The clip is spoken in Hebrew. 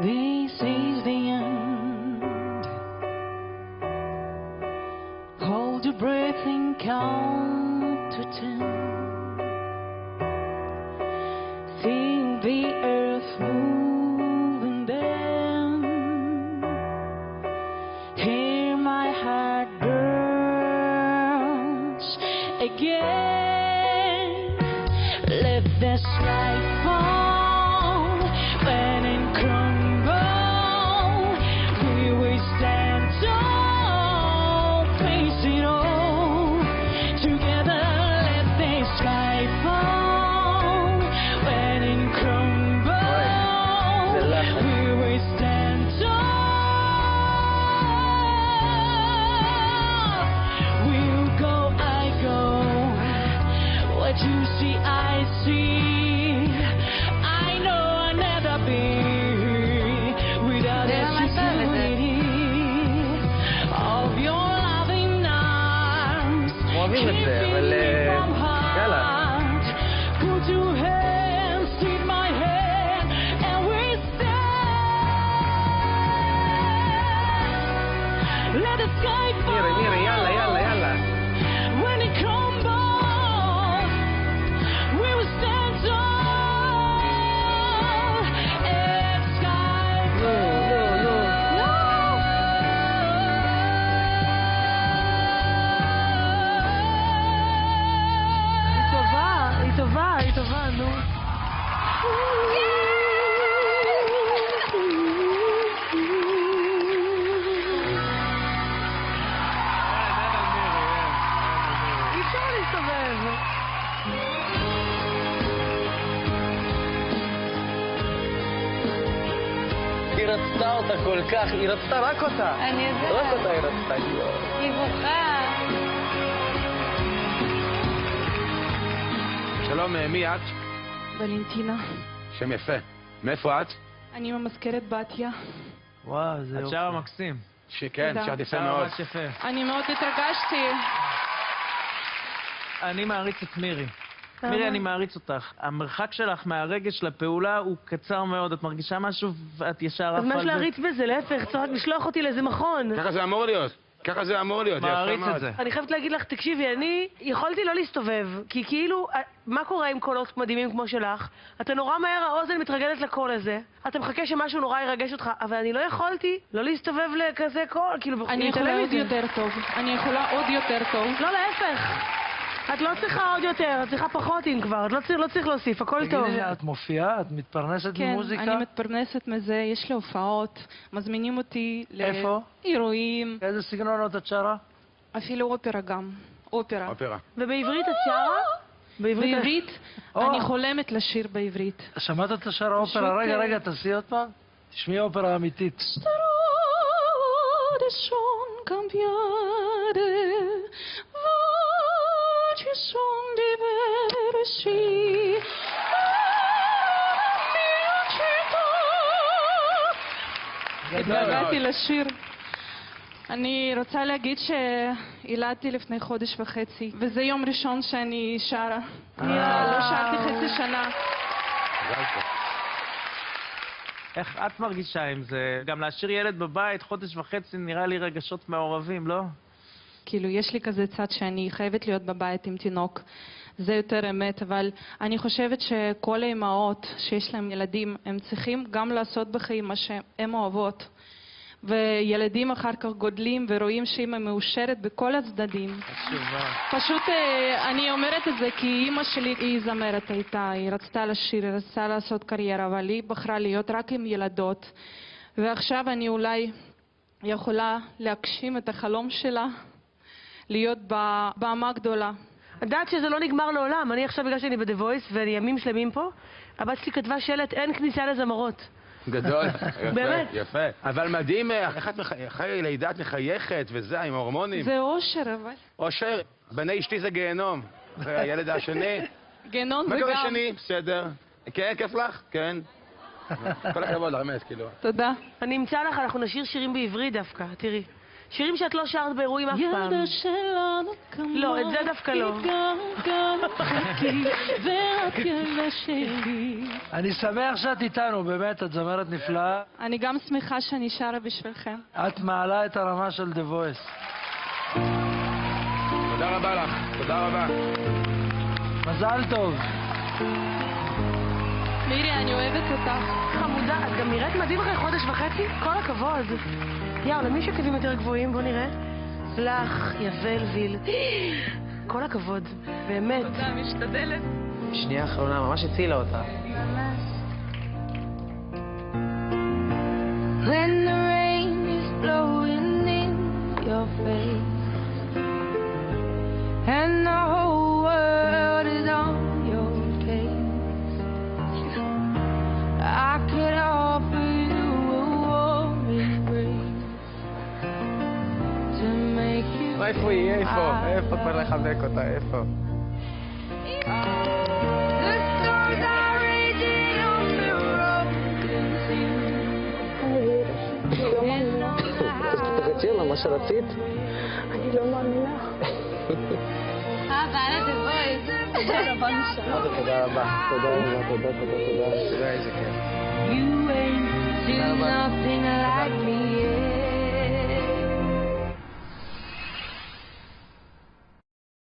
This is the end. Hold your breath and count to 10. Feel the earth move and then hear my heart burns again. Let the sky fall when it crumble. We will stand tall, face it all together. Let the sky fall when it crumble. We will stand tall. We'll go, I go. What you see, I see. I know I'll never be without the security of your loving arms. אוהבים את זה, אבל יאללה. Put your hands in my hand and we stand. Let the sky fall. מירי, יאללה, יאללה, יאללה. When it crumbles, we will stand tall. And sky היא טובה, היא טובה, נו. אי אפשר להסתובב. היא רצתה אותה כל כך, היא רצתה רק אותה. אני יודעת. רק אותה היא רצתה. היא בוכה. שלום, מי את? ולנטינה, שם יפה. מאיפה את? אני ממזכרת בתיה. וואו, זה את שרה מקסים. כן, תודה. שרת יפה שרה מאוד. ממש יפה. אני מאוד התרגשתי. אני מעריץ את מירי. מירי, אני מעריץ אותך. המרחק שלך מהרגש לפעולה הוא קצר מאוד. את מרגישה משהו ואת ישר אז עפה מה על יש להריץ בזה? להפך, צריך לשלוח אותי לאיזה מכון. ככה זה אמור להיות. ככה זה אמור להיות. יפה מעריץ מאוד. את זה. אני חייבת להגיד לך, תקשיבי, אני יכולתי לא להסתובב, כי כאילו, מה קורה עם קולות מדהימים כמו שלך? אתה נורא מהר, האוזן מתרגלת לקול הזה, אתה מחכה שמשהו נורא ירגש אותך, אבל אני לא יכולתי לא להסתובב לכזה קול, כאילו, אני להתעלם יכולה עוד מזה. יותר טוב. אני יכולה עוד יותר טוב. לא, להפך. את לא צריכה עוד יותר, את צריכה פחות אם כבר, את לא צריך להוסיף, הכל טוב. תגידי, את מופיעה? את מתפרנסת כן, ממוזיקה? אני מתפרנסת מזה, יש לי הופעות, מזמינים אותי איפה? לאירועים, איזה סגנונות את שרה? אפילו אופרה גם. אופרה. אופרה. ובעברית את שרה? בעברית, או. אני חולמת לשיר בעברית. שמעת את השרה אופרה? רגע, תעשי עוד פעם. תשמעי אופרה אמיתית. Strade son cambiare, voci son diversi. התגעגעתי לשיר. אני רוצה להגיד שילדתי לפני חודש וחצי, וזה יום ראשון שאני שרה. לא שרתי חצי שנה. איך את מרגישה עם זה? גם להשאיר ילד בבית חודש וחצי נראה לי רגשות מעורבים, לא? כאילו, יש לי כזה צד שאני חייבת להיות בבית עם תינוק. זה יותר אמת, אבל אני חושבת שכל האימהות שיש להם ילדים, הם צריכים גם לעשות בחיים מה שהן אוהבות. וילדים אחר כך גודלים ורואים שאמא מאושרת בכל הצדדים. חשובה. פשוט אני אומרת את זה כי אימא שלי היא זמרת הייתה, היא רצתה לשיר, היא רצתה לעשות קריירה, אבל היא בחרה להיות רק עם ילדות. ועכשיו אני אולי יכולה להגשים את החלום שלה, להיות במה גדולה. יודעת שזה לא נגמר לעולם, אני עכשיו בגלל שאני ב-The Voice ואני ימים שלמים פה, הבת שלי כתבה שלט, אין כניסה לזמרות. גדול. יפה, באמת? יפה. אבל מדהים, איך את אחרי לידה את מחייכת וזה, עם ההורמונים. זה אושר, אבל... אושר, בני אשתי זה גיהנום. והילד השני. גיהנום זה מה גם... קורה שני? בסדר. כן, כיף לך? כן. כל הכבוד, באמת, כאילו. תודה. אני אמצא לך, אנחנו נשיר שירים בעברית דווקא, תראי. שירים שאת לא שרת באירועים אף פעם. ילדה שלנו כמוה. לא, את זה דווקא לא. גם חכי, ורק ילדה שלי. אני שמח שאת איתנו, באמת, את זמרת נפלאה. אני גם שמחה שאני שרה בשבילכם. את מעלה את הרמה של The Voice. תודה רבה לך, תודה רבה. מזל טוב. מירי, אני אוהבת אותך. חמודה, את גם נראית מדהים אחרי חודש וחצי? כל הכבוד. יאו, למי יש עקבים יותר גבוהים? בוא נראה. לך, יבל, ויל. כל הכבוד, באמת. תודה, משתדלת. שנייה האחרונה ממש הצילה אותה. When the rain is blowing in your face and the whole world is on your case, I could offer you a warm embrace to make you איפה היא? איפה כבר לחבק אותה? איפה? The storms are raging on the broken sea. תחכי מה שרצית? אני לא מאמינה. בעלת הבויס. תודה רבה. תודה רבה. תודה, איזה כיף. You ain't do nothing like me